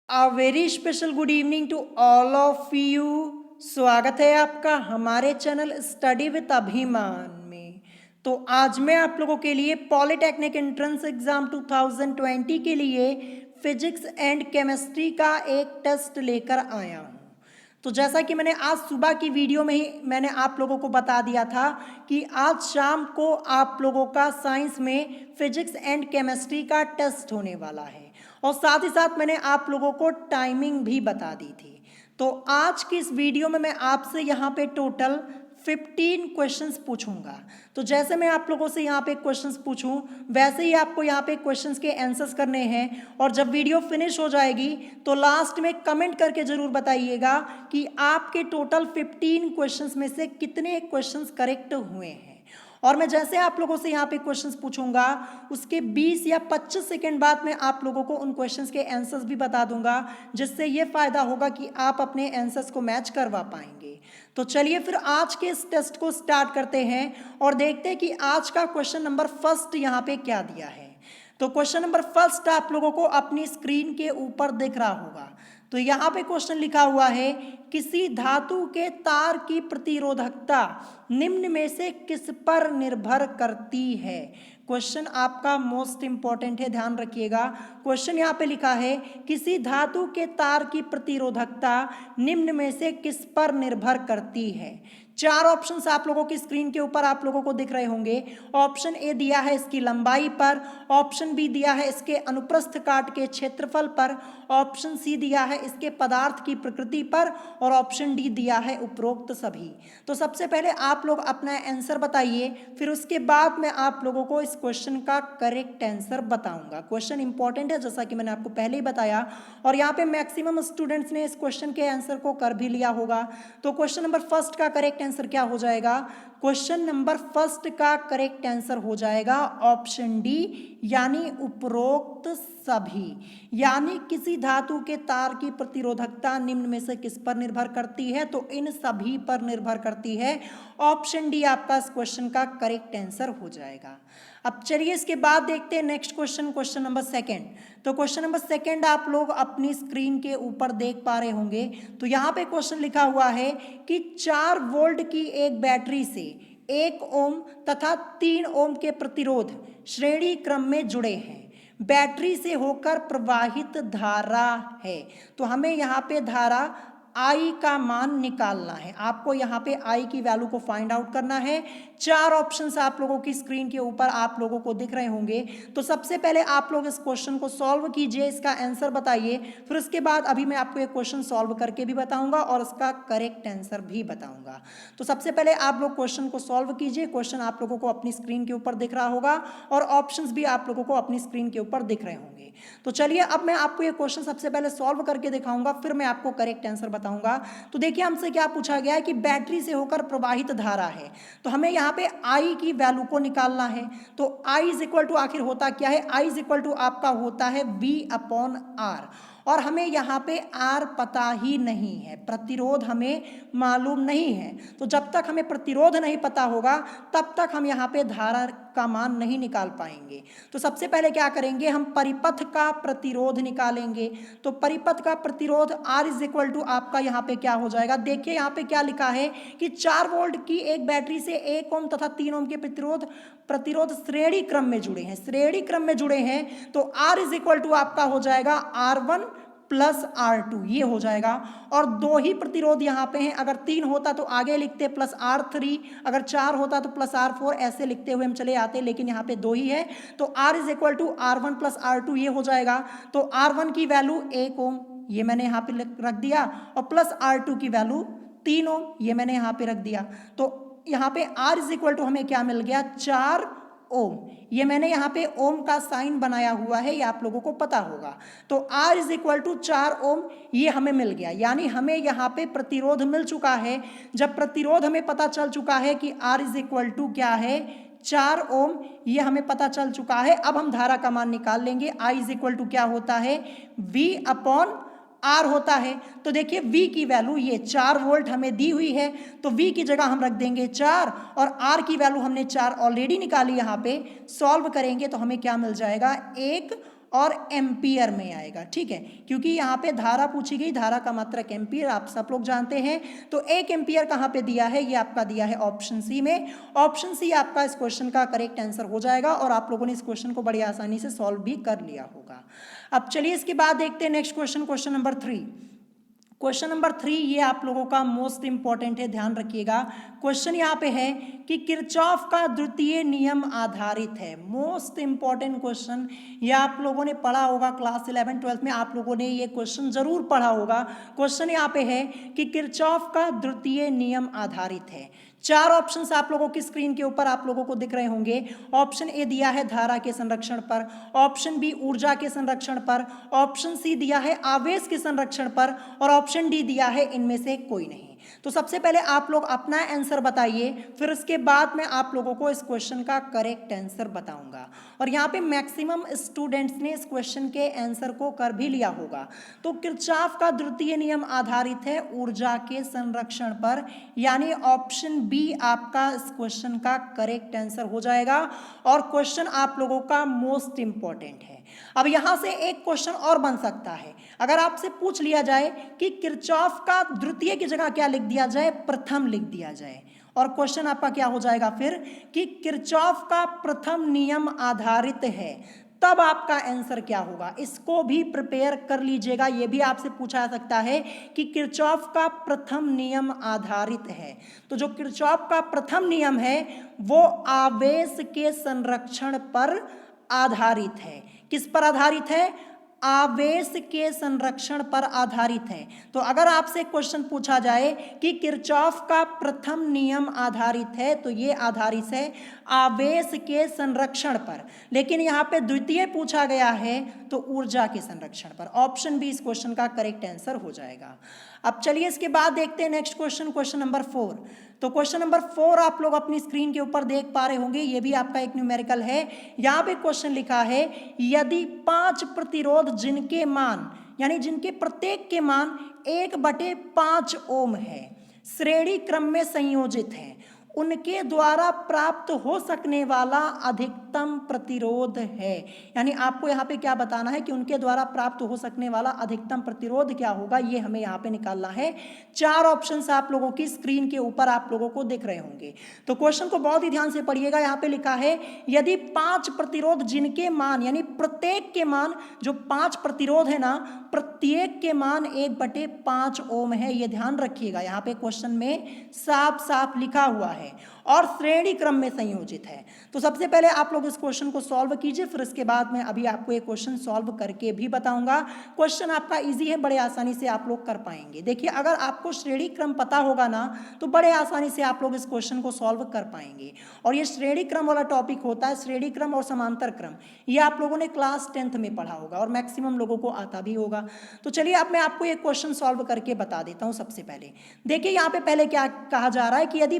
A very special good evening to all of you. स्वागत है आपका हमारे चैनल स्टडी विद अभिमान में। तो आज मैं आप लोगों के लिए पॉलिटेक्निक एंट्रेंस एग्जाम 2020 के लिए फिजिक्स एंड केमिस्ट्री का एक टेस्ट लेकर आया हूँ। तो जैसा कि मैंने आज सुबह की वीडियो में ही मैंने आप लोगों को बता दिया था कि आज शाम को आप लोगों का साइंस में फिजिक्स एंड केमिस्ट्री का टेस्ट होने वाला है और साथ ही साथ मैंने आप लोगों को टाइमिंग भी बता दी थी। तो आज की इस वीडियो में मैं आपसे यहाँ पे टोटल 15 क्वेश्चंस पूछूंगा। तो जैसे मैं आप लोगों से यहाँ पे क्वेश्चंस पूछूं वैसे ही आपको यहाँ पे क्वेश्चंस के आंसर्स करने हैं और जब वीडियो फिनिश हो जाएगी तो लास्ट में कमेंट करके ज़रूर बताइएगा कि आपके टोटल 15 क्वेश्चंस में से कितने क्वेश्चंस करेक्ट हुए हैं। और मैं जैसे आप लोगों से यहाँ पे क्वेश्चंस पूछूंगा उसके 20 या 25 सेकंड बाद में आप लोगों को उन क्वेश्चंस के आंसर्स भी बता दूंगा, जिससे ये फ़ायदा होगा कि आप अपने आंसर्स को मैच करवा पाएंगे। तो चलिए फिर आज के इस टेस्ट को स्टार्ट करते हैं और देखते हैं कि आज का क्वेश्चन नंबर फर्स्ट यहाँ पे क्या दिया है। तो क्वेश्चन नंबर फर्स्ट आप लोगों को अपनी स्क्रीन के ऊपर दिख रहा होगा। तो यहाँ पे क्वेश्चन लिखा हुआ है, किसी धातु के तार की प्रतिरोधकता निम्न में से किस पर निर्भर करती है। क्वेश्चन आपका मोस्ट इंपॉर्टेंट है, ध्यान रखिएगा। क्वेश्चन यहाँ पे लिखा है, किसी धातु के तार की प्रतिरोधकता निम्न में से किस पर निर्भर करती है। चार ऑप्शंस आप लोगों की स्क्रीन के ऊपर आप लोगों को दिख रहे होंगे। ऑप्शन ए दिया है इसकी लंबाई पर, ऑप्शन बी दिया है इसके अनुप्रस्थ काट के क्षेत्रफल पर, ऑप्शन सी दिया है इसके पदार्थ की प्रकृति पर और ऑप्शन डी दिया है उपरोक्त सभी। तो सबसे पहले आप लोग अपना आंसर बताइए, फिर उसके बाद मैं आप लोगों को इस क्वेश्चन का करेक्ट आंसर बताऊंगा। क्वेश्चन इंपॉर्टेंट है जैसा कि मैंने आपको पहले ही बताया और यहाँ पे मैक्सिमम स्टूडेंट्स ने इस क्वेश्चन के आंसर को कर भी लिया होगा। तो क्वेश्चन नंबर फर्स्ट का करेक्ट आंसर क्या हो जाएगा। क्वेश्चन नंबर फर्स्ट का करेक्ट आंसर हो जाएगा ऑप्शन डी, यानी उपरोक्त सभी। यानी किसी धातु के तार की प्रतिरोधकता निम्न में से किस पर निर्भर करती है, तो इन सभी पर निर्भर करती है। ऑप्शन डी आपका इस क्वेश्चन का करेक्ट आंसर हो जाएगा। अब चलिए इसके बाद देखते हैं next question, question number second. तो क्वेश्चन नंबर सेकंड आप लोग अपनी स्क्रीन के ऊपर देख पा रहे होंगे। तो यहाँ पे क्वेश्चन लिखा हुआ है कि 4 वोल्ट की एक बैटरी से 1 ओम तथा 3 ओम के प्रतिरोध श्रेणी क्रम में जुड़े हैं। बैटरी से होकर प्रवाहित धारा है। तो हमें यहाँ पे धारा I का मान निकालना है। आपको यहाँ पे I की वैल्यू को फाइंड आउट करना है। 4 ऑप्शंस आप लोगों की स्क्रीन के ऊपर आप लोगों को दिख रहे होंगे। तो सबसे पहले आप लोग इस क्वेश्चन को सॉल्व कीजिए, इसका आंसर बताइए। फिर उसके बाद अभी मैं आपको एक क्वेश्चन सॉल्व करके भी बताऊंगा और इसका करेक्ट आंसर भी बताऊंगा। तो सबसे पहले आप लोग क्वेश्चन को सॉल्व कीजिए। क्वेश्चन आप लोगों को अपनी स्क्रीन के ऊपर दिख रहा होगा और ऑप्शंस भी आप लोगों को अपनी स्क्रीन के ऊपर दिख रहे होंगे। तो चलिए अब मैं आपको ये क्वेश्चन सबसे पहले सॉल्व करके दिखाऊंगा, फिर मैं आपको करेक्ट आंसर बताऊंगा। तो देखिए हमसे क्या पूछा गया है कि बैटरी से होकर प्रवाहित धारा है, तो हमें यहाँ पे I की वैल्यू को निकालना है। तो I इज इक्वल टू आखिर होता क्या है, I इज इक्वल टू आपका होता है V अपॉन R। और हमें यहाँ पे R पता ही नहीं है, प्रतिरोध हमें मालूम नहीं है। तो जब तक हमें प्रतिरोध नहीं पता होगा तब तक हम यहाँ पे धारा का मान नहीं निकाल पाएंगे। तो सबसे पहले क्या करेंगे, हम परिपथ का प्रतिरोध निकालेंगे। तो परिपथ का प्रतिरोध R इज इक्वल टू आपका यहाँ पे क्या हो जाएगा, देखिए यहाँ पे क्या लिखा है कि 4 वोल्ट की एक बैटरी से 1 ओम तथा 3 ओम के प्रतिरोध श्रेणी क्रम में जुड़े हैं। श्रेणी क्रम में जुड़े हैं तो R इज इक्वल टू आपका हो जाएगा R1 प्लस R2, ये हो जाएगा। और 2 ही प्रतिरोध यहाँ पे हैं, अगर 3 होता तो आगे लिखते प्लस R3, अगर 4 होता तो प्लस R4, ऐसे लिखते हुए हम चले आते, लेकिन यहाँ पे 2 ही है। तो R is equal to R1 plus R2, ये हो जाएगा। तो R1 की वैल्यू 1 ओम, ये मैंने यहाँ पे रख दिया, और प्लस R2 की वैल्यू 3 ओम, ये मैंने यहाँ पे रख दिया। तो यहाँ पे R इज इक्वल टू हमें क्या मिल गया, 4 ओम। ये मैंने यहाँ पे ओम का साइन बनाया हुआ है, ये आप लोगों को पता होगा। तो R इज इक्वल टू 4 ओम, ये हमें मिल गया। यानी हमें यहाँ पे प्रतिरोध मिल चुका है। जब प्रतिरोध हमें पता चल चुका है कि R इज इक्वल टू क्या है, 4 ओम, ये हमें पता चल चुका है। अब हम धारा का मान निकाल लेंगे। I इज इक्वल टू क्या होता है, V अपॉन R होता है। तो देखिए V की वैल्यू ये 4 वोल्ट हमें दी हुई है, तो V की जगह हम रख देंगे 4, और R की वैल्यू हमने 4 ऑलरेडी निकाली। यहाँ पे सॉल्व करेंगे तो हमें क्या मिल जाएगा, 1 और एम्पियर में आएगा, ठीक है, क्योंकि यहाँ पे धारा पूछी गई, धारा का मात्रक एम्पियर आप सब लोग जानते हैं। तो 1 एम्पियर कहाँ पे दिया है, ये आपका दिया है ऑप्शन सी में। ऑप्शन सी आपका इस क्वेश्चन का करेक्ट आंसर हो जाएगा और आप लोगों ने इस क्वेश्चन को बड़ी आसानी से सॉल्व भी कर लिया होगा। अब चलिए इसके बाद देखते हैं next question, question number 3। Question number 3 ये आप लोगों का मोस्ट इंपॉर्टेंट है, ध्यान रखिएगा। क्वेश्चन यहाँ पे है कि किरचॉफ का द्वितीय नियम आधारित है। मोस्ट इंपॉर्टेंट क्वेश्चन, ये आप लोगों ने पढ़ा होगा क्लास 11 12 में, आप लोगों ने ये क्वेश्चन जरूर पढ़ा होगा। क्वेश्चन यहाँ पे है कि किरचॉफ का द्वितीय नियम आधारित है। 4 ऑप्शंस आप लोगों की स्क्रीन के ऊपर आप लोगों को दिख रहे होंगे। ऑप्शन ए दिया है धारा के संरक्षण पर, ऑप्शन बी ऊर्जा के संरक्षण पर, ऑप्शन सी दिया है आवेश के संरक्षण पर और ऑप्शन डी दिया है इनमें से कोई नहीं। तो सबसे पहले आप लोग अपना आंसर बताइए, फिर उसके बाद मैं आप लोगों को इस क्वेश्चन का करेक्ट आंसर बताऊंगा। और यहाँ पे मैक्सिमम स्टूडेंट्स ने इस क्वेश्चन के आंसर को कर भी लिया होगा। तो किरचॉफ का द्वितीय नियम आधारित है ऊर्जा के संरक्षण पर, यानी ऑप्शन बी आपका इस क्वेश्चन का करेक्ट आंसर हो जाएगा और क्वेश्चन आप लोगों का मोस्ट इंपॉर्टेंट है। अब यहां से एक क्वेश्चन और बन सकता है, अगर आपसे पूछ लिया जाए कि किरचॉफ का द्वितीय की जगह क्या लिख दिया जाए, प्रथम लिख दिया जाए, और क्वेश्चन आपका क्या हो जाएगा फिर कि किरचॉफ का प्रथम नियम आधारित है, तब आपका आंसर क्या होगा। इसको भी प्रिपेयर कर लीजिएगा। यह भी आपसे पूछा जा सकता है कि किरचॉफ का प्रथम नियम आधारित है, तो जो किरचॉफ का प्रथम नियम है वो आवेश के संरक्षण पर आधारित है। किस पर आधारित है, आवेश के संरक्षण पर आधारित है। तो अगर आपसे क्वेश्चन पूछा जाए कि किरचॉफ का प्रथम नियम आधारित है, तो ये आधारित है आवेश के संरक्षण पर, लेकिन यहाँ पे द्वितीय पूछा गया है तो ऊर्जा के संरक्षण पर। ऑप्शन बी इस क्वेश्चन का करेक्ट आंसर हो जाएगा। अब चलिए इसके बाद देखते हैं नेक्स्ट क्वेश्चन, क्वेश्चन नंबर 4। तो क्वेश्चन नंबर 4 आप लोग अपनी स्क्रीन के ऊपर देख पा रहे होंगे, ये भी आपका एक न्यूमेरिकल है। यहाँ पे क्वेश्चन लिखा है यदि 5 प्रतिरोध जिनके मान, यानी जिनके प्रत्येक के मान 1/5 ओम है, श्रेणी क्रम में संयोजित है, उनके द्वारा प्राप्त हो सकने वाला अधिकतम प्रतिरोध है। यानी आपको यहाँ पे क्या बताना है कि उनके द्वारा प्राप्त हो सकने वाला अधिकतम प्रतिरोध क्या होगा, ये हमें यहाँ पे निकालना है। 4 ऑप्शंस आप लोगों की स्क्रीन के ऊपर आप लोगों को दिख रहे होंगे। तो क्वेश्चन को बहुत ही ध्यान से पढ़िएगा। यहाँ पे लिखा है यदि 5 प्रतिरोध जिनके मान, यानी प्रत्येक के मान, जो 5 प्रतिरोध है ना, प्रत्येक के मान 1/5 ओम है, ये ध्यान रखिएगा। यहाँ पे क्वेश्चन में साफ साफ लिखा हुआ है और श्रेणी क्रम में संयोजित है। तो सबसे पहले आप लोग इस क्वेश्चन को सॉल्व कीजिए, फिर इसके बाद मैं अभी आपको एक क्वेश्चन सॉल्व करके भी बताऊंगा। क्वेश्चन आपका इजी है, बड़े आसानी से आप लोग कर पाएंगे। देखिए अगर आपको श्रेणी क्रम पता होगा ना, तो बड़े आसानी से आप लोग इस क्वेश्चन को सॉल्व कर पाएंगे। और ये श्रेणी क्रम वाला टॉपिक होता है, श्रेणी क्रम और समांतर क्रम, ये आप लोगों ने क्लास 10th में पढ़ा होगा और मैक्सिमम लोगों को आता भी होगा। तो चलिए अब मैं आपको एक क्वेश्चन सॉल्व करके बता देता हूं। सबसे पहले देखिए यहाँ पे पहले क्या कहा जा रहा है कि यदि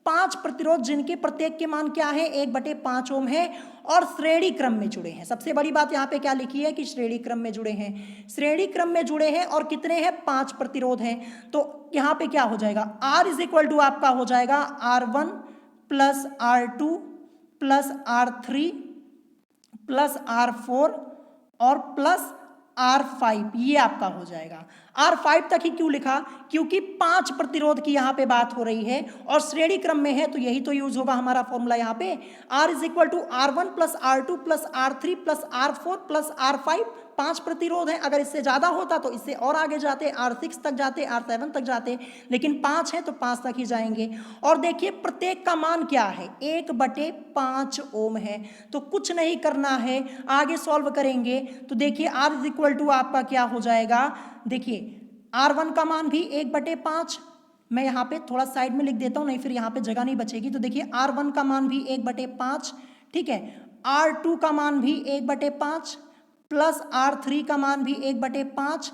5 प्रतिरोध जिनके प्रत्येक के मान क्या है, 1/5 ओम है और श्रेणी क्रम में जुड़े हैं। सबसे बड़ी बात यहाँ पे क्या लिखी है कि श्रेणी क्रम में जुड़े हैं, श्रेणी क्रम में जुड़े हैं और कितने हैं, 5 प्रतिरोध हैं। तो यहाँ पे क्या हो जाएगा, R इज इक्वल टू आपका हो जाएगा R1 plus R2 plus R3 plus R4 और प्लस R5, ये आपका हो जाएगा। R5 तक ही क्यों लिखा, क्योंकि 5 प्रतिरोध की यहाँ पे बात हो रही है और श्रेणी क्रम में है, तो यही तो यूज होगा हमारा फॉर्मूला यहाँ पे। R is equal to R1 plus R2 plus R3 plus R4 plus R5। 5 प्रतिरोध है, अगर इससे ज्यादा होता तो इससे और आगे जाते, R6 तक जाते, R7 तक जाते, लेकिन 5 है तो 5 तक ही जाएंगे। और देखिए प्रत्येक का मान क्या है, 1/5 ओम है। तो कुछ नहीं करना है, आगे सॉल्व करेंगे। तो देखिए R इज इक्वल टू आपका क्या हो जाएगा, देखिए R1 का मान भी 1/5, मैं यहाँ पे थोड़ा साइड में लिख देता हूँ, नहीं फिर यहाँ पे जगह नहीं बचेगी। तो देखिए R1 का मान भी 1/5, ठीक है, R2 का मान भी 1/5 प्लस R3 का मान भी 1/5,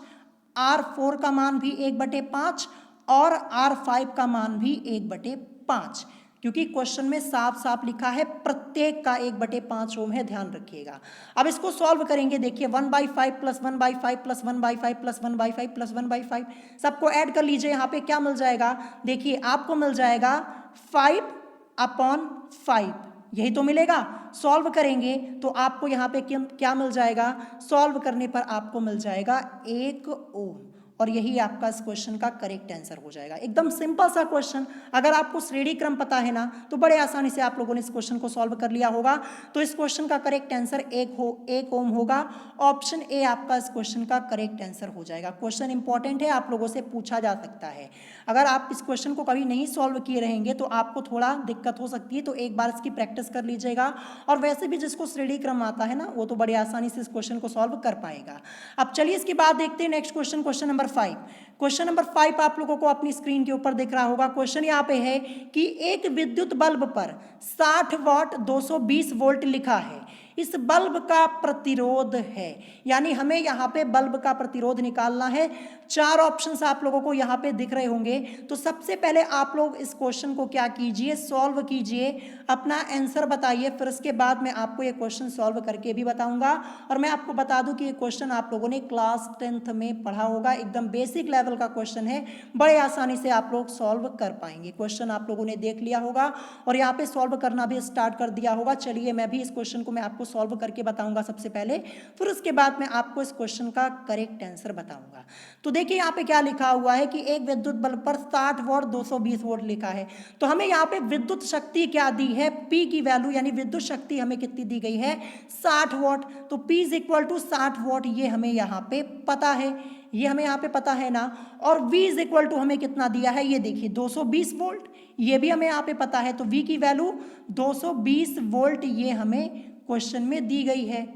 R4 का मान भी 1/5 और R5 का मान भी 1/5, क्योंकि क्वेश्चन में साफ साफ लिखा है प्रत्येक का 1/5 ओम है, ध्यान रखिएगा। अब इसको सॉल्व करेंगे, देखिए 1/5 प्लस 1/5 प्लस 1/5 प्लस 1/5 प्लस 1/5, सबको ऐड कर लीजिए। यहाँ पे क्या मिल जाएगा, देखिए आपको मिल जाएगा 5/5, यही तो मिलेगा। सॉल्व करेंगे तो आपको यहाँ पे क्या मिल जाएगा, सॉल्व करने पर आपको मिल जाएगा 1 ओम, और यही आपका इस क्वेश्चन का करेक्ट आंसर हो जाएगा। एकदम सिंपल सा क्वेश्चन, अगर आपको श्रेणी क्रम पता है ना तो बड़े आसानी से आप लोगों ने इस क्वेश्चन को सॉल्व कर लिया होगा। तो इस क्वेश्चन का करेक्ट आंसर 1 ओम होगा। ऑप्शन ए आपका इस क्वेश्चन का करेक्ट आंसर हो जाएगा। क्वेश्चन इंपॉर्टेंट है, आप लोगों से पूछा जा सकता है। अगर आप इस क्वेश्चन को कभी नहीं सॉल्व किए रहेंगे तो आपको थोड़ा दिक्कत हो सकती है, तो एक बार इसकी प्रैक्टिस कर लीजिएगा। और वैसे भी जिसको श्रेणी क्रम आता है ना वो तो बड़ी आसानी से इस क्वेश्चन को सॉल्व कर पाएगा। अब चलिए इसके बाद देखते हैं next question, question number 5। Question number 5 आप लोगों को अपनी स्क्रीन के ऊपर दिख रहा होगा। क्वेश्चन यहाँ पे है कि एक विद्युत बल्ब पर 60 वाट 220 वोल्ट लिखा है, इस बल्ब का प्रतिरोध है, यानी हमें यहाँ पे बल्ब का प्रतिरोध निकालना है। 4 ऑप्शंस आप लोगों को यहाँ पे दिख रहे होंगे। तो सबसे पहले आप लोग इस क्वेश्चन को क्या कीजिए, सॉल्व कीजिए, अपना आंसर बताइए। फिर उसके बाद मैं आपको ये क्वेश्चन सॉल्व करके भी बताऊंगा। और मैं आपको बता दूं कि ये क्वेश्चन आप लोगों ने क्लास 10th में पढ़ा होगा, एकदम बेसिक लेवल का क्वेश्चन है, बड़े आसानी से आप लोग सॉल्व कर पाएंगे। क्वेश्चन आप लोगों ने देख लिया होगा और यहाँ पे सॉल्व करना भी स्टार्ट कर दिया होगा। चलिए मैं भी इस क्वेश्चन को मैं आपको सॉल्व करके बताऊंगा सबसे पहले, फिर उसके बाद मैं आपको इस क्वेश्चन का करेक्ट आंसर बताऊंगा। तो देखिए यहाँ पे क्या लिखा हुआ है कि एक विद्युत बल्ब पर 60 वॉट 220 वोल्ट लिखा है। तो हमें यहाँ पे विद्युत शक्ति क्या दी है, P की वैल्यू, यानी विद्युत शक्ति हमें कितनी दी गई है, 60 वॉट। तो P is equal to 60 watt, ये हमें यहाँ पे पता है, ये हमें यहाँ पे पता है ना। और V इज इक्वल टू हमें कितना दिया है, ये देखिए 220 वोल्ट, ये भी हमें यहाँ पे पता है। तो V की वैल्यू 220 वोल्ट ये हमें क्वेश्चन में दी गई है।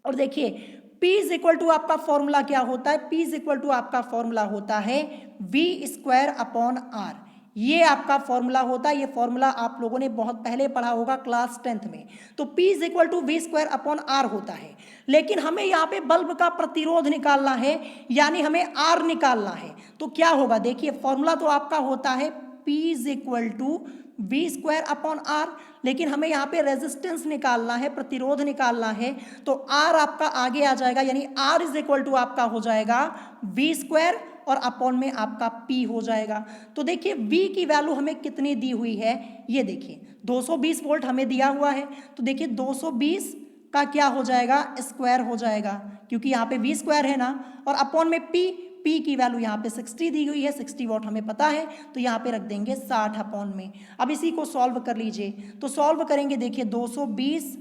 और देखिए P इज इक्वल टू आपका फॉर्मूला क्या होता है, P इज इक्वल टू आपका फॉर्मूला होता है V² अपॉन R, ये आपका फॉर्मूला होता है। ये फॉर्मूला आप लोगों ने बहुत पहले पढ़ा होगा क्लास 10th में। तो P is equal to V² upon R होता है। लेकिन हमें यहाँ पे बल्ब का प्रतिरोध निकालना है, यानी हमें R निकालना है। तो क्या होगा, देखिए फॉर्मूला तो आपका होता है P is equal to V² upon R, लेकिन हमें यहाँ पे रेजिस्टेंस निकालना है, प्रतिरोध निकालना है। तो R आपका आगे आ जाएगा, यानी R इज इक्वल टू आपका हो जाएगा V² और अपॉन में आपका P हो जाएगा। तो देखिए V की वैल्यू हमें कितनी दी हुई है, ये देखिए 220 वोल्ट हमें दिया हुआ है। तो देखिए 220 का क्या हो जाएगा, स्क्वायर हो जाएगा, क्योंकि यहाँ पे V² है ना, और अपॉन में P की वैल्यू यहाँ पे 60 दी हुई है, 60 वॉट हमें पता है, तो यहाँ पे रख देंगे 60 अपॉन में। अब इसी को सॉल्व कर लीजिए। तो सॉल्व करेंगे, देखिए 220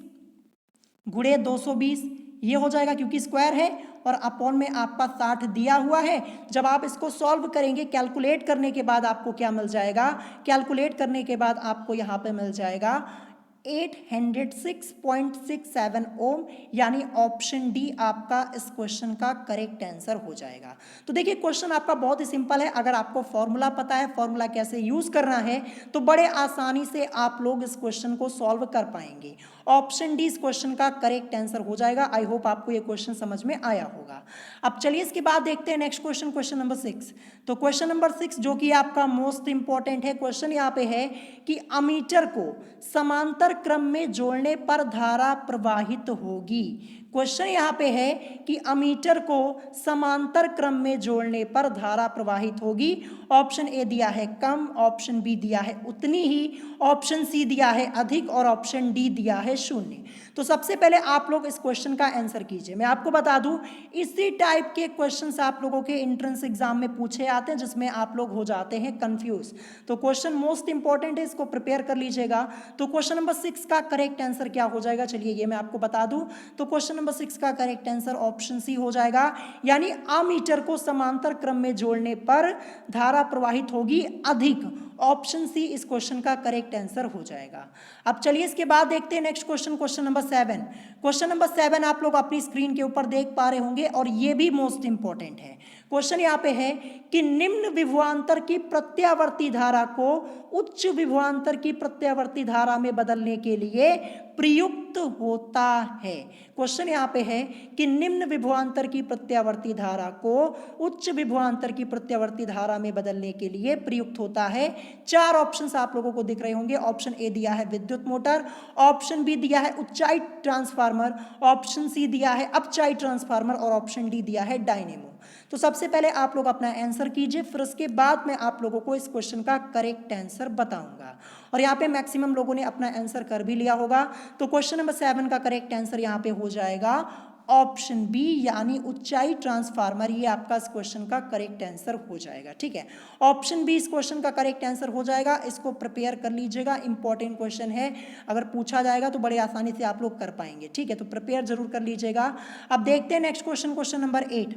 गुणे 220 ये हो जाएगा, क्योंकि स्क्वायर है, और अपॉन में आपका 60 दिया हुआ है। जब आप इसको सॉल्व करेंगे, कैलकुलेट करने के बाद आपको क्या मिल जाएगा, कैलकुलेट करने के बाद आपको यहाँ पे मिल जाएगा 806.67 ओम, यानी ऑप्शन डी आपका इस क्वेश्चन का करेक्ट आंसर हो जाएगा। तो देखिए क्वेश्चन आपका बहुत ही सिंपल है, अगर आपको फॉर्मूला पता है, फॉर्मूला कैसे यूज करना है, तो बड़े आसानी से आप लोग इस क्वेश्चन को सॉल्व कर पाएंगे। ऑप्शन डी इस क्वेश्चन का करेक्ट आंसर हो जाएगा। आई होप आपको ये क्वेश्चन समझ में आया होगा। अब चलिए इसके बाद देखते हैं नेक्स्ट क्वेश्चन, क्वेश्चन नंबर 6। तो क्वेश्चन नंबर 6 जो कि आपका मोस्ट इंपॉर्टेंट है क्वेश्चन, यहाँ पे है कि अमीटर को समांतर क्रम में जोड़ने पर धारा प्रवाहित होगी। क्वेश्चन यहाँ पे है कि अमीटर को समांतर क्रम में जोड़ने पर धारा प्रवाहित होगी। ऑप्शन ए दिया है कम, ऑप्शन बी दिया है उतनी ही, ऑप्शन सी दिया है अधिक, और ऑप्शन डी दिया है 0। तो सबसे पहले आप लोग इस क्वेश्चन का आंसर कीजिए। मैं आपको बता दूं इसी टाइप के क्वेश्चंस आप लोगों के एंट्रेंस एग्जाम में पूछे आते हैं, जिसमें आप लोग हो जाते हैं कंफ्यूज। तो क्वेश्चन मोस्ट इंपॉर्टेंट है, इसको प्रिपेयर कर लीजिएगा। तो क्वेश्चन नंबर 6 का करेक्ट आंसर क्या हो जाएगा, चलिए ये मैं आपको बता दूं। तो क्वेश्चन नंबर 6 का करेक्ट आंसर ऑप्शन सी हो जाएगा, यानी अमीटर को समांतर क्रम में जोड़ने पर धारा प्रवाहित होगी अधिक। ऑप्शन सी इस क्वेश्चन का करेक्ट आंसर हो जाएगा। अब चलिए इसके बाद देखते हैं next question, question number 7। Question number 7 आप लोग अपनी स्क्रीन के ऊपर देख पा रहे होंगे, और ये भी मोस्ट इंपॉर्टेंट है। क्वेश्चन यहाँ पे है कि निम्न विभवांतर की प्रत्यावर्ती धारा को उच्च विभवांतर की प्रत्यावर्ती धारा में बदलने के लिए प्रयुक्त प्रयुक्त होता है। क्वेश्चन यहाँ पे है कि निम्न विभवांतर की प्रत्यावर्ती धारा को उच्च विभवांतर की प्रत्यावर्ती धारा में बदलने के लिए प्रयुक्त होता है। 4 ऑप्शंस आप लोगों को दिख रहे होंगे। ऑप्शन ए दिया है विद्युत मोटर, ऑप्शन बी दिया है ऊंचाई ट्रांसफार्मर, ऑप्शन सी दिया है अपचाई ट्रांसफार्मर और ऑप्शन डी दिया है डायनेमो। तो सबसे पहले आप लोग अपना आंसर कीजिए, फिर उसके बाद मैं आप लोगों को इस क्वेश्चन का करेक्ट आंसर बताऊंगा। और यहाँ पे मैक्सिमम लोगों ने अपना आंसर कर भी लिया होगा। तो क्वेश्चन नंबर 7 का करेक्ट आंसर यहाँ पे हो जाएगा ऑप्शन बी यानी ऊंचाई ट्रांसफार्मर। ये आपका इस क्वेश्चन का करेक्ट आंसर हो जाएगा। ठीक है, ऑप्शन बी इस क्वेश्चन का करेक्ट आंसर हो जाएगा। इसको प्रिपेयर कर लीजिएगा, इंपॉर्टेंट क्वेश्चन है, अगर पूछा जाएगा तो बड़े आसानी से आप लोग कर पाएंगे। ठीक है, तो प्रिपेयर जरूर कर लीजिएगा। अब देखते हैं next question, question number 8।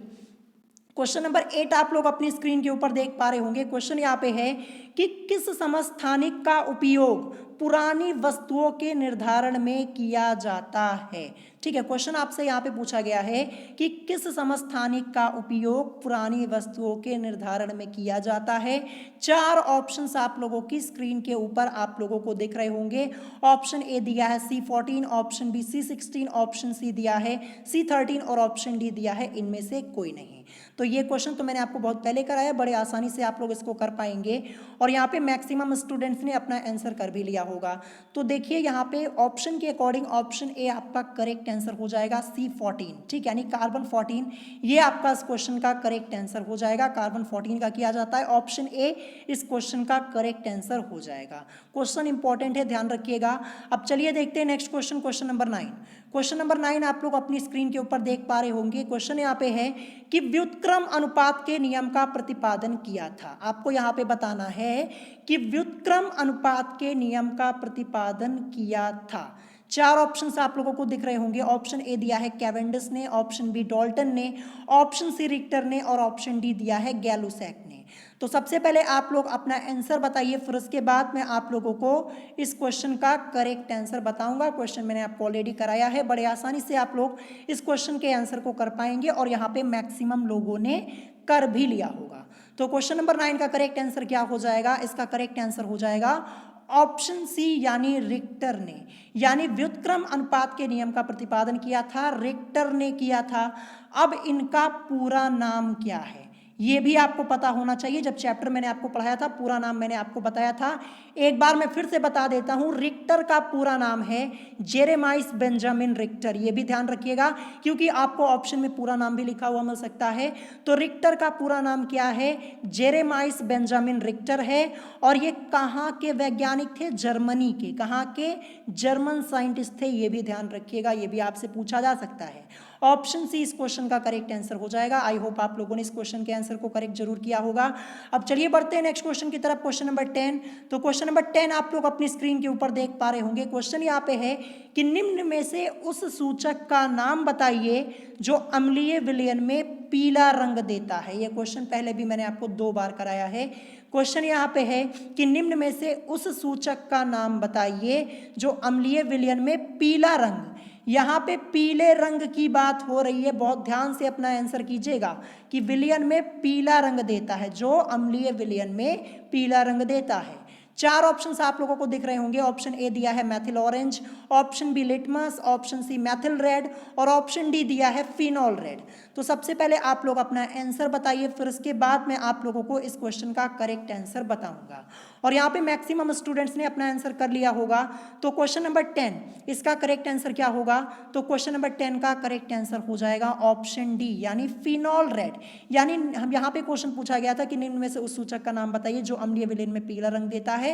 Question number 8 आप लोग अपनी स्क्रीन के ऊपर देख पा रहे होंगे। क्वेश्चन यहाँ पे है कि किस समस्थानिक का उपयोग पुरानी वस्तुओं के निर्धारण में किया जाता है। ठीक है, क्वेश्चन आपसे यहाँ पे पूछा गया है कि किस समस्थानिक का उपयोग पुरानी वस्तुओं के निर्धारण में किया जाता है। 4 ऑप्शंस आप लोगों की स्क्रीन के ऊपर आप लोगों को दिख रहे होंगे। ऑप्शन ए दिया है C14, option B C16, option C दिया है C13 और ऑप्शन डी दिया है इनमें से कोई नहीं। तो ये क्वेश्चन तो मैंने आपको बहुत पहले कराया, बड़े आसानी से आप लोग इसको कर पाएंगे। और यहाँ पे मैक्सिमम स्टूडेंट्स ने अपना आंसर कर भी लिया होगा। तो देखिए यहाँ पे ऑप्शन के अकॉर्डिंग ऑप्शन ए आपका करेक्ट आंसर हो जाएगा C14। ठीक है, यानी कार्बन 14 ये आपका इस क्वेश्चन का करेक्ट आंसर हो जाएगा। कार्बन 14 का किया जाता है, ऑप्शन ए इस क्वेश्चन का करेक्ट आंसर हो जाएगा। क्वेश्चन इंपॉर्टेंट है, ध्यान रखिएगा। अब चलिए देखते हैं next question, question number 9। Question number 9 आप लोग अपनी स्क्रीन के ऊपर देख पा रहे होंगे। क्वेश्चन यहाँ पे है कि व्युत्क्रम अनुपात के नियम का प्रतिपादन किया था। आपको यहाँ पे बताना है कि व्युत्क्रम अनुपात के नियम का प्रतिपादन किया था। 4 ऑप्शंस आप लोगों को दिख रहे होंगे। ऑप्शन ए दिया है कैवेंडिश ने, ऑप्शन बी डाल्टन ने, ऑप्शन सी रिक्टर ने और ऑप्शन डी दिया है गैलुसैक ने। तो सबसे पहले आप लोग अपना आंसर बताइए, फिर उसके बाद मैं आप लोगों को इस क्वेश्चन का करेक्ट आंसर बताऊंगा। क्वेश्चन मैंने आपको ऑलरेडी कराया है, बड़े आसानी से आप लोग इस क्वेश्चन के आंसर को कर पाएंगे और यहाँ पे मैक्सिमम लोगों ने कर भी लिया होगा। तो क्वेश्चन नंबर 9 का करेक्ट आंसर क्या हो जाएगा? इसका करेक्ट आंसर हो जाएगा ऑप्शन सी यानी रिक्टर ने, यानी व्युत्क्रम अनुपात के नियम का प्रतिपादन किया था रिक्टर ने किया था। अब इनका पूरा नाम क्या है ये भी आपको पता होना चाहिए। जब चैप्टर मैंने आपको पढ़ाया था पूरा नाम मैंने आपको बताया था, एक बार मैं फिर से बता देता हूं। रिक्टर का पूरा नाम है जेरेमाइस बेंजामिन रिक्टर, ये भी ध्यान रखिएगा क्योंकि आपको ऑप्शन में पूरा नाम भी लिखा हुआ मिल सकता है। तो रिक्टर का पूरा नाम क्या है? जेरेमाइस बेंजामिन रिक्टर है। और ये कहाँ के वैज्ञानिक थे? जर्मनी के। कहाँ के? जर्मन साइंटिस्ट थे, ये भी ध्यान रखिएगा, ये भी आपसे पूछा जा सकता है। ऑप्शन सी इस क्वेश्चन का करेक्ट आंसर हो जाएगा। आई होप आप लोगों ने इस क्वेश्चन के आंसर को करेक्ट जरूर किया होगा। अब चलिए बढ़ते हैं नेक्स्ट क्वेश्चन की तरफ, क्वेश्चन नंबर 10। तो क्वेश्चन नंबर 10 आप लोग अपनी स्क्रीन के ऊपर देख पा रहे होंगे। क्वेश्चन यहाँ पे है कि निम्न में से उस सूचक का नाम बताइए जो अम्लीय विलयन में पीला रंग देता है। यह क्वेश्चन पहले भी मैंने आपको 2 बार कराया है। क्वेश्चन यहाँ पे है कि निम्न में से उस सूचक का नाम बताइए जो अम्लीय विलयन में पीला रंग, यहाँ पे पीले रंग की बात हो रही है, बहुत ध्यान से अपना आंसर कीजिएगा कि विलयन में पीला रंग देता है, जो अम्लीय विलयन में पीला रंग देता है। 4 ऑप्शंस आप लोगों को दिख रहे होंगे। ऑप्शन ए दिया है methyl orange, option B litmus, option C methyl red और ऑप्शन डी दिया है फिनॉल रेड। तो सबसे पहले आप लोग अपना आंसर बताइए, फिर उसके बाद मैं आप लोगों को इस क्वेश्चन का करेक्ट आंसर बताऊंगा। और यहाँ पे मैक्सिमम स्टूडेंट्स ने अपना आंसर कर लिया होगा। तो क्वेश्चन नंबर 10 इसका करेक्ट आंसर क्या होगा? तो क्वेश्चन नंबर 10 का करेक्ट आंसर हो जाएगा ऑप्शन डी यानी फिनॉल रेड। यानी हम यहाँ पे क्वेश्चन पूछा गया था कि निम्न में से उस सूचक का नाम बताइए जो अम्लीय विलयन में पीला रंग देता है,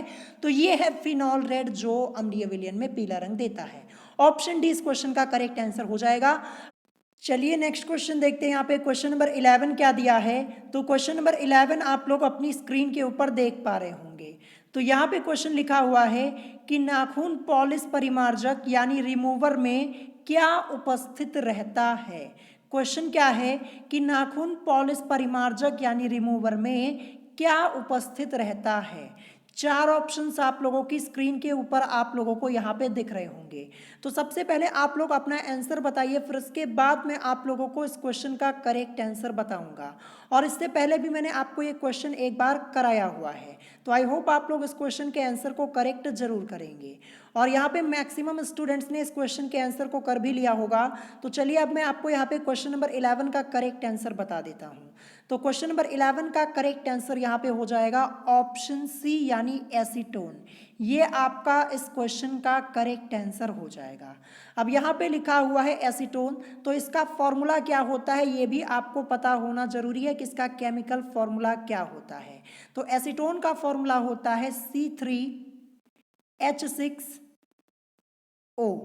तो ये है फिनॉल रेड जो अम्लीय विलयन में पीला रंग देता है। ऑप्शन डी इस क्वेश्चन का करेक्ट आंसर हो जाएगा। चलिए नेक्स्ट क्वेश्चन देखते हैं। यहाँ पे क्वेश्चन नंबर 11 क्या दिया है? तो क्वेश्चन नंबर 11 आप लोग अपनी स्क्रीन के ऊपर देख पा रहे होंगे। तो यहाँ पे क्वेश्चन लिखा हुआ है कि नाखून पॉलिश परिमार्जक यानी रिमूवर में क्या उपस्थित रहता है। क्वेश्चन क्या है कि नाखून पॉलिश परिमार्जक यानी रिमूवर में क्या उपस्थित रहता है। 4 ऑप्शंस आप लोगों की स्क्रीन के ऊपर आप लोगों को यहाँ पे दिख रहे होंगे। तो सबसे पहले आप लोग अपना आंसर बताइए, फिर उसके बाद मैं आप लोगों को इस क्वेश्चन का करेक्ट आंसर बताऊंगा। और इससे पहले भी मैंने आपको ये क्वेश्चन एक बार कराया हुआ है, तो आई होप आप लोग इस क्वेश्चन के आंसर को करेक्ट जरूर करेंगे। और यहाँ पे मैक्सिमम स्टूडेंट्स ने इस क्वेश्चन के आंसर को कर भी लिया होगा। तो चलिए अब मैं आपको यहाँ पे क्वेश्चन नंबर 11 का करेक्ट आंसर बता देता हूँ। तो क्वेश्चन नंबर 11 का करेक्ट आंसर यहाँ पे हो जाएगा ऑप्शन सी यानी एसीटोन। ये आपका इस क्वेश्चन का करेक्ट आंसर हो जाएगा। अब यहाँ पे लिखा हुआ है एसीटोन, तो इसका फॉर्मूला क्या होता है ये भी आपको पता होना जरूरी है कि इसका केमिकल फॉर्मूला क्या होता है। तो एसीटोन का फॉर्मूला होता है C3H6O।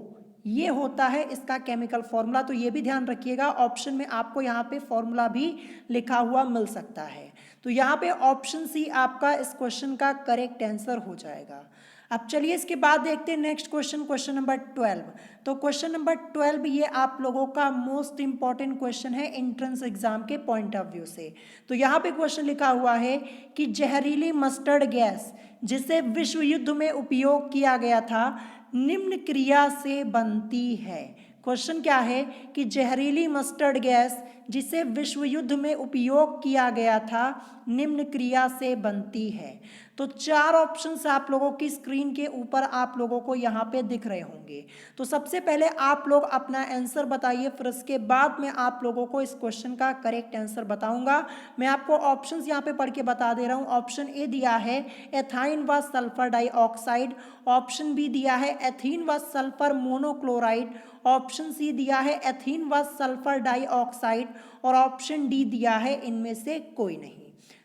ये होता है इसका केमिकल फॉर्मूला। तो ये भी ध्यान रखिएगा, ऑप्शन में आपको यहाँ पे फॉर्मूला भी लिखा हुआ मिल सकता है। तो यहाँ पे ऑप्शन सी आपका इस क्वेश्चन का करेक्ट आंसर हो जाएगा। अब चलिए इसके बाद देखते हैं नेक्स्ट क्वेश्चन, क्वेश्चन नंबर 12। तो क्वेश्चन नंबर 12 ये आप लोगों का मोस्ट इंपॉर्टेंट क्वेश्चन है एंट्रेंस एग्जाम के पॉइंट ऑफ व्यू से। तो यहाँ पे क्वेश्चन लिखा हुआ है कि जहरीली मस्टर्ड गैस जिसे विश्व युद्ध में उपयोग किया गया था निम्न क्रिया से बनती है। क्वेश्चन क्या है कि जहरीली मस्टर्ड गैस जिसे विश्व युद्ध में उपयोग किया गया था निम्न क्रिया से बनती है। तो चार ऑप्शंस आप लोगों की स्क्रीन के ऊपर आप लोगों को यहाँ पे दिख रहे होंगे। तो सबसे पहले आप लोग अपना आंसर बताइए, फिर उसके बाद मैं आप लोगों को इस क्वेश्चन का करेक्ट आंसर बताऊंगा। मैं आपको ऑप्शंस यहाँ पे पढ़ के बता दे रहा हूँ। ऑप्शन ए दिया है एथाइन व सल्फर डाइऑक्साइड, ऑप्शन बी दिया है एथीन व सल्फर मोनोक्लोराइड, ऑप्शन सी दिया है एथीन व सल्फर डाइऑक्साइड और ऑप्शन डी दिया है इनमें से कोई नहीं।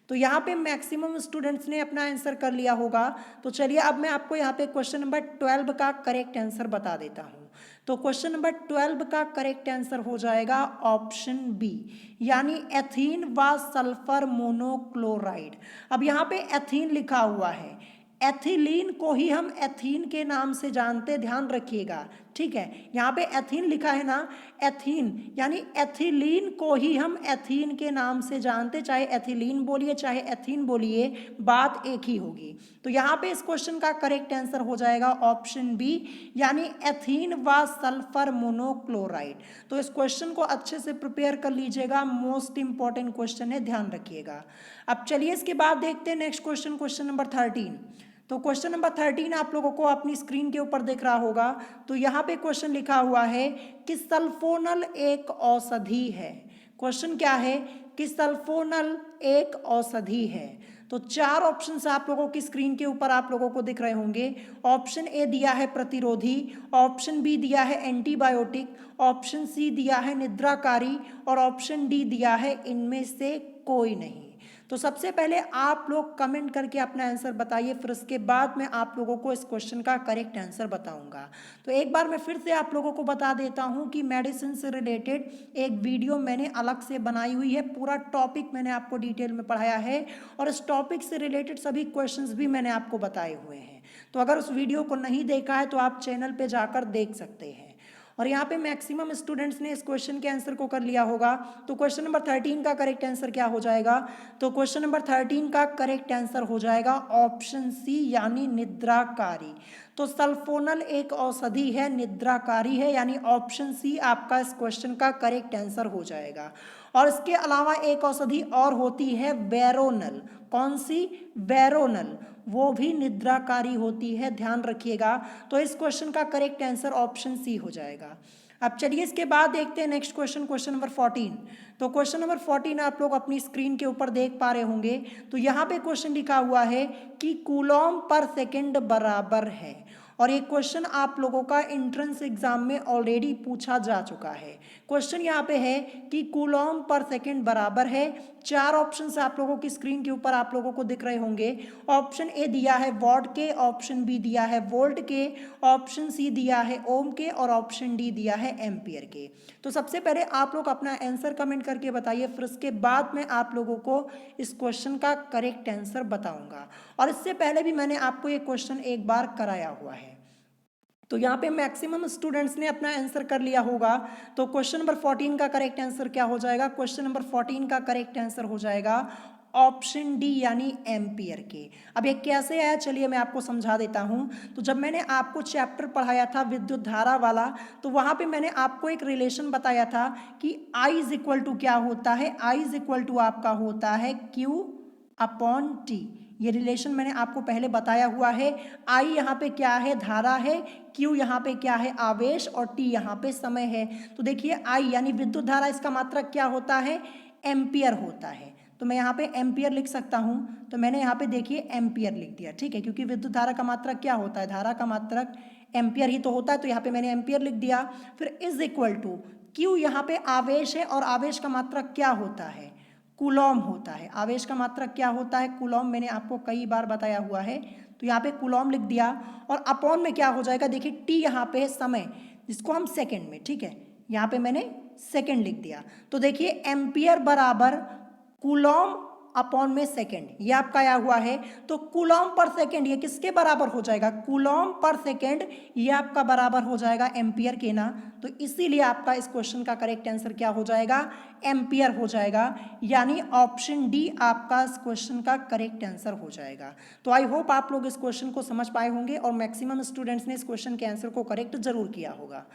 तो यहाँ पे मैक्सिमम स्टूडेंट्स ने अपना आंसर कर लिया होगा। तो चलिए अब मैं आपको यहाँ पे क्वेश्चन नंबर 12 का करेक्ट आंसर बता देता हूँ। तो क्वेश्चन नंबर 12 का करेक्ट आंसर हो जाएगा ऑप्शन बी यानी एथीन व सल्फर मोनोक्लोराइड। अब यहाँ पे एथीन लिखा हुआ है, एथिलीन को ही हम एथीन के नाम से जानते, ध्यान रखिएगा, ठीक है। यहाँ पे एथीन लिखा है ना, एथीन यानी एथिलीन को ही हम एथीन के नाम से जानते, चाहे एथिलीन बोलिए चाहे एथीन बोलिए, बात एक ही होगी। तो यहाँ पे इस क्वेश्चन का करेक्ट आंसर हो जाएगा ऑप्शन बी यानी एथीन व सल्फर मोनोक्लोराइड। तो इस क्वेश्चन को अच्छे से प्रिपेयर कर लीजिएगा, मोस्ट इंपॉर्टेंट क्वेश्चन है, ध्यान रखिएगा। अब चलिए इसके बाद देखते हैं नेक्स्ट क्वेश्चन, क्वेश्चन नंबर 13। तो क्वेश्चन नंबर 13 आप लोगों को अपनी स्क्रीन के ऊपर दिख रहा होगा। तो यहाँ पे क्वेश्चन लिखा हुआ है कि सल्फोनल एक औषधि है। क्वेश्चन क्या है कि सल्फोनल एक औषधि है। तो चार ऑप्शंस आप लोगों की स्क्रीन के ऊपर आप लोगों को दिख रहे होंगे। ऑप्शन ए दिया है प्रतिरोधी, ऑप्शन बी दिया है एंटीबायोटिक, ऑप्शन सी दिया है निद्राकारी और ऑप्शन डी दिया है इनमें से कोई नहीं। तो सबसे पहले आप लोग कमेंट करके अपना आंसर बताइए, फिर उसके बाद मैं आप लोगों को इस क्वेश्चन का करेक्ट आंसर बताऊंगा। तो एक बार मैं फिर से आप लोगों को बता देता हूं कि मेडिसिन से रिलेटेड एक वीडियो मैंने अलग से बनाई हुई है, पूरा टॉपिक मैंने आपको डिटेल में पढ़ाया है और इस टॉपिक से रिलेटेड सभी क्वेश्चंस भी मैंने आपको बताए हुए हैं। तो अगर उस वीडियो को नहीं देखा है तो आप चैनल पर जाकर देख सकते हैं। और यहाँ पे मैक्सिमम स्टूडेंट्स ने इस क्वेश्चन के आंसर को कर लिया होगा। तो क्वेश्चन नंबर 13 का करेक्ट आंसर क्या हो जाएगा? तो क्वेश्चन नंबर 13 का करेक्ट आंसर हो जाएगा ऑप्शन सी यानी निद्राकारी। तो सल्फोनल एक औषधि है, निद्राकारी है, यानी ऑप्शन सी आपका इस क्वेश्चन का करेक्ट आंसर हो जाएगा। और इसके अलावा एक औषधि और होती है वेरोनल। कौन सी? वेरोनल, वो भी निद्राकारी होती है, ध्यान रखिएगा। तो इस क्वेश्चन का करेक्ट आंसर ऑप्शन सी हो जाएगा। अब चलिए इसके बाद देखते हैं नेक्स्ट क्वेश्चन, क्वेश्चन नंबर 14। तो क्वेश्चन नंबर 14 आप लोग अपनी स्क्रीन के ऊपर देख पा रहे होंगे। तो यहाँ पे क्वेश्चन लिखा हुआ है कि कूलॉम पर सेकंड बराबर है। और ये क्वेश्चन आप लोगों का एंट्रेंस एग्जाम में ऑलरेडी पूछा जा चुका है। क्वेश्चन यहाँ पे है कि कूलॉम पर सेकंड बराबर है। चार ऑप्शंस आप लोगों की स्क्रीन के ऊपर आप लोगों को दिख रहे होंगे। ऑप्शन ए दिया है वॉट के, ऑप्शन बी दिया है वोल्ट के, ऑप्शन सी दिया है ओम के और ऑप्शन डी दिया है एम्पियर के। तो सबसे पहले आप लोग अपना आंसर कमेंट करके बताइए, फिर उसके बाद मैं आप लोगों को इस क्वेश्चन का करेक्ट आंसर बताऊंगा। और इससे पहले भी मैंने आपको ये क्वेश्चन एक बार कराया हुआ है। तो यहाँ पे मैक्सिमम स्टूडेंट्स ने अपना आंसर कर लिया होगा। तो क्वेश्चन नंबर 14 का करेक्ट आंसर क्या हो जाएगा? क्वेश्चन नंबर 14 का करेक्ट आंसर हो जाएगा ऑप्शन डी यानी एम्पियर के। अब ये कैसे आया, चलिए मैं आपको समझा देता हूँ। तो जब मैंने आपको चैप्टर पढ़ाया था विद्युत धारा वाला, तो वहाँ पे मैंने आपको एक रिलेशन बताया था कि I इज इक्वल टू क्या होता है? I इज इक्वल टू आपका होता है Q अपॉन T, ये रिलेशन मैंने आपको पहले बताया हुआ है। आई यहाँ पे क्या है, धारा है, क्यू यहाँ पे क्या है, आवेश, और टी यहाँ पे समय है। तो देखिए आई यानी विद्युत धारा, इसका मात्रक क्या होता है, एम्पियर होता है। तो मैं यहाँ पे एम्पियर लिख सकता हूँ, तो मैंने यहाँ पे देखिए एम्पियर लिख दिया, ठीक है, क्योंकि विद्युत धारा का मात्रक क्या होता है, धारा का मात्रक एम्पियर ही तो होता है, तो यहाँ पे मैंने एम्पियर लिख दिया। फिर इज इक्वल टू क्यू, यहाँ पे आवेश है और आवेश का मात्रक क्या होता है, कूलॉम होता है। आवेश का मात्रक क्या होता है, कूलॉम, मैंने आपको कई बार बताया हुआ है। तो यहाँ पे कूलॉम लिख दिया और अपॉन में क्या हो जाएगा, देखिए टी यहाँ पे है समय, जिसको हम सेकेंड में, ठीक है, यहाँ पे मैंने सेकेंड लिख दिया। तो देखिए एम्पियर बराबर कूलॉम अपॉन में सेकेंड, ये आपका आया हुआ है। तो कूलॉम पर सेकेंड ये किसके बराबर हो जाएगा, कूलॉम पर सेकेंड, ये आपका बराबर हो जाएगा एम्पियर के ना। तो इसीलिए आपका इस क्वेश्चन का करेक्ट आंसर क्या हो जाएगा, एम्पियर हो जाएगा, यानी ऑप्शन डी आपका इस क्वेश्चन का करेक्ट आंसर हो जाएगा। तो आई होप आप लोग इस क्वेश्चन को समझ पाए होंगे और मैक्सिमम स्टूडेंट्स ने इस क्वेश्चन के आंसर को करेक्ट जरूर किया होगा।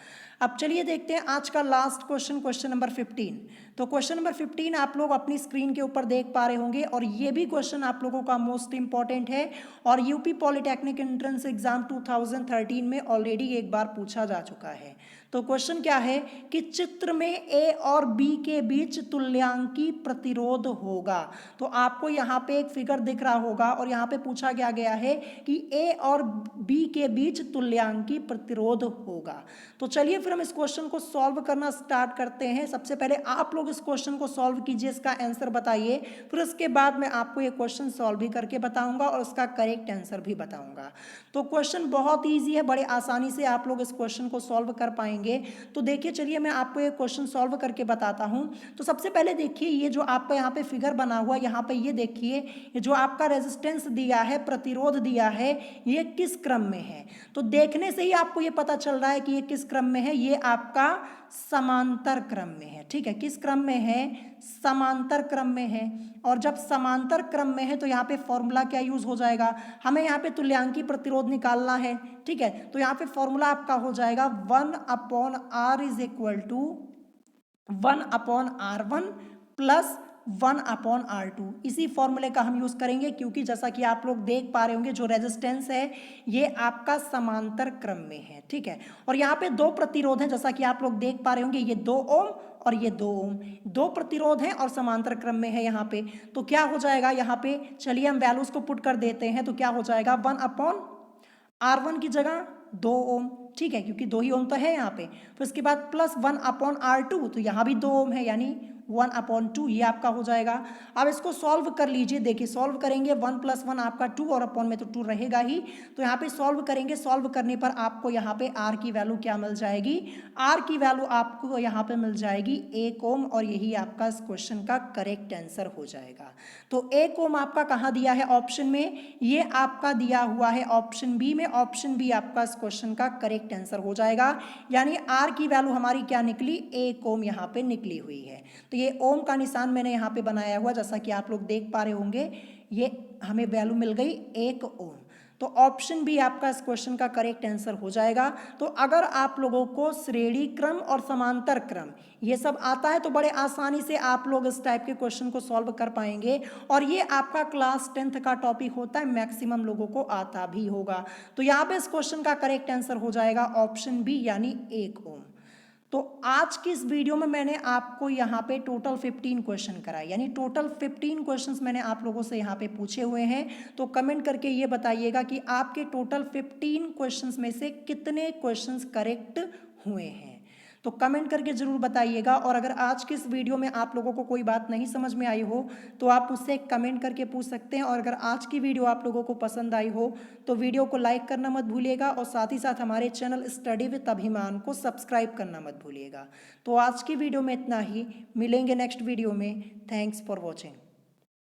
अब चलिए देखते हैं आज का लास्ट क्वेश्चन, क्वेश्चन नंबर 15। तो क्वेश्चन नंबर 15 आप लोग अपनी स्क्रीन के ऊपर देख पा रहे होंगे और ये भी क्वेश्चन आप लोगों का मोस्ट इंपॉर्टेंट है और यूपी पॉलिटेक्निक एंट्रेंस एग्जाम 2013 में ऑलरेडी एक बार पूछा जा चुका है। तो क्वेश्चन क्या है कि चित्र में ए और बी के बीच तुल्यांकी प्रतिरोध होगा। तो आपको यहाँ पे एक फिगर दिख रहा होगा और यहाँ पे पूछा गया है कि ए और बी के बीच तुल्यांकी प्रतिरोध होगा। तो चलिए फिर हम इस क्वेश्चन को सॉल्व करना स्टार्ट करते हैं। सबसे पहले आप लोग इस क्वेश्चन को सॉल्व कीजिए, इसका आंसर बताइए, फिर उसके बाद मैं आपको ये क्वेश्चन सॉल्व भी करके बताऊंगा और उसका करेक्ट आंसर भी बताऊंगा। तो क्वेश्चन बहुत ईजी है, बड़े आसानी से आप लोग इस क्वेश्चन को सॉल्व कर पाएंगे। तो देखिए चलिए मैं आपको ये क्वेश्चन सॉल्व करके बताता हूं। तो सबसे पहले देखिए ये जो आपका यहाँ पे फिगर बना हुआ, यहाँ पे ये देखिए, ये जो आपका रेजिस्टेंस दिया है, प्रतिरोध दिया है, ये किस क्रम में है। तो देखने से ही आपको ये पता चल रहा है कि ये किस क्रम में है, ये आपका समांतर क्रम में है, ठीक है, किस क्रम में है, समांतर क्रम में है। और जब समांतर क्रम में है तो यहाँ पे फॉर्मूला क्या यूज हो जाएगा, हमें यहाँ पे तुल्यांकी प्रतिरोध निकालना है, ठीक है। तो यहाँ पे फॉर्मूला आपका हो जाएगा 1/r is equal to 1/r1 plus 1/r2। इसी फॉर्मूले का हम यूज करेंगे क्योंकि जैसा कि आप लोग देख पा रहे होंगे जो रेजिस्टेंस है ये आपका समांतर क्रम में है, ठीक है। और यहाँ पे दो प्रतिरोध हैं, जैसा कि आप लोग देख पा रहे होंगे, ये 2 ओम और ये 2 ओम, दो प्रतिरोध हैं और समांतर क्रम में है यहाँ पे। तो क्या हो जाएगा, यहाँ पे चलिए हम वैल्यूज को पुट कर देते हैं। तो क्या हो जाएगा, 1/r1 की जगह 2 ओम, ठीक है, क्योंकि 2 ही ओम तो है यहाँ पे। फिर उसके बाद प्लस 1/r2, तो यहाँ भी 2 ओम है, यानी 1/2 ये आपका हो जाएगा। अब इसको सॉल्व कर लीजिए, देखिए सॉल्व करेंगे 1 + 1 आपका 2 और अपॉन में तो 2 रहेगा ही। तो यहाँ पे सॉल्व करेंगे, सॉल्व करने पर आपको यहाँ पे r की वैल्यू क्या मिल जाएगी, r की वैल्यू आपको यहाँ पे मिल जाएगी 1 ओम और यही आपका इस क्वेश्चन का करेक्ट आंसर हो जाएगा। तो 1 ओम आपका कहाँ दिया है, ऑप्शन में, ये आपका दिया हुआ है ऑप्शन बी में। ऑप्शन बी आपका इस क्वेश्चन का करेक्ट आंसर हो जाएगा, यानी r की वैल्यू हमारी क्या निकली, 1 ओम यहाँ पे निकली हुई है। तो ये ओम का निशान मैंने यहाँ पे बनाया हुआ, जैसा कि आप लोग देख पा रहे होंगे, ये हमें वैल्यू मिल गई 1 ओम। तो ऑप्शन बी आपका इस क्वेश्चन का करेक्ट आंसर हो जाएगा। तो अगर आप लोगों को श्रेणी क्रम और समांतर क्रम ये सब आता है तो बड़े आसानी से आप लोग इस टाइप के क्वेश्चन को सॉल्व कर पाएंगे और ये आपका क्लास 10th का टॉपिक होता है, मैक्सिमम लोगों को आता भी होगा। तो यहाँ पे इस क्वेश्चन का करेक्ट आंसर हो जाएगा ऑप्शन बी, यानी 1 ओम। तो आज की इस वीडियो में मैंने आपको यहाँ पे टोटल 15 क्वेश्चन कराए, यानी टोटल 15 क्वेश्चंस मैंने आप लोगों से यहाँ पे पूछे हुए हैं। तो कमेंट करके ये बताइएगा कि आपके टोटल 15 क्वेश्चंस में से कितने क्वेश्चंस करेक्ट हुए हैं। तो कमेंट करके ज़रूर बताइएगा। और अगर आज की इस वीडियो में आप लोगों को कोई बात नहीं समझ में आई हो तो आप मुझसे कमेंट करके पूछ सकते हैं। और अगर आज की वीडियो आप लोगों को पसंद आई हो तो वीडियो को लाइक करना मत भूलिएगा और साथ ही साथ हमारे चैनल स्टडी विद अभिमान को सब्सक्राइब करना मत भूलिएगा। तो आज की वीडियो में इतना ही, मिलेंगे नेक्स्ट वीडियो में। Thanks for watching.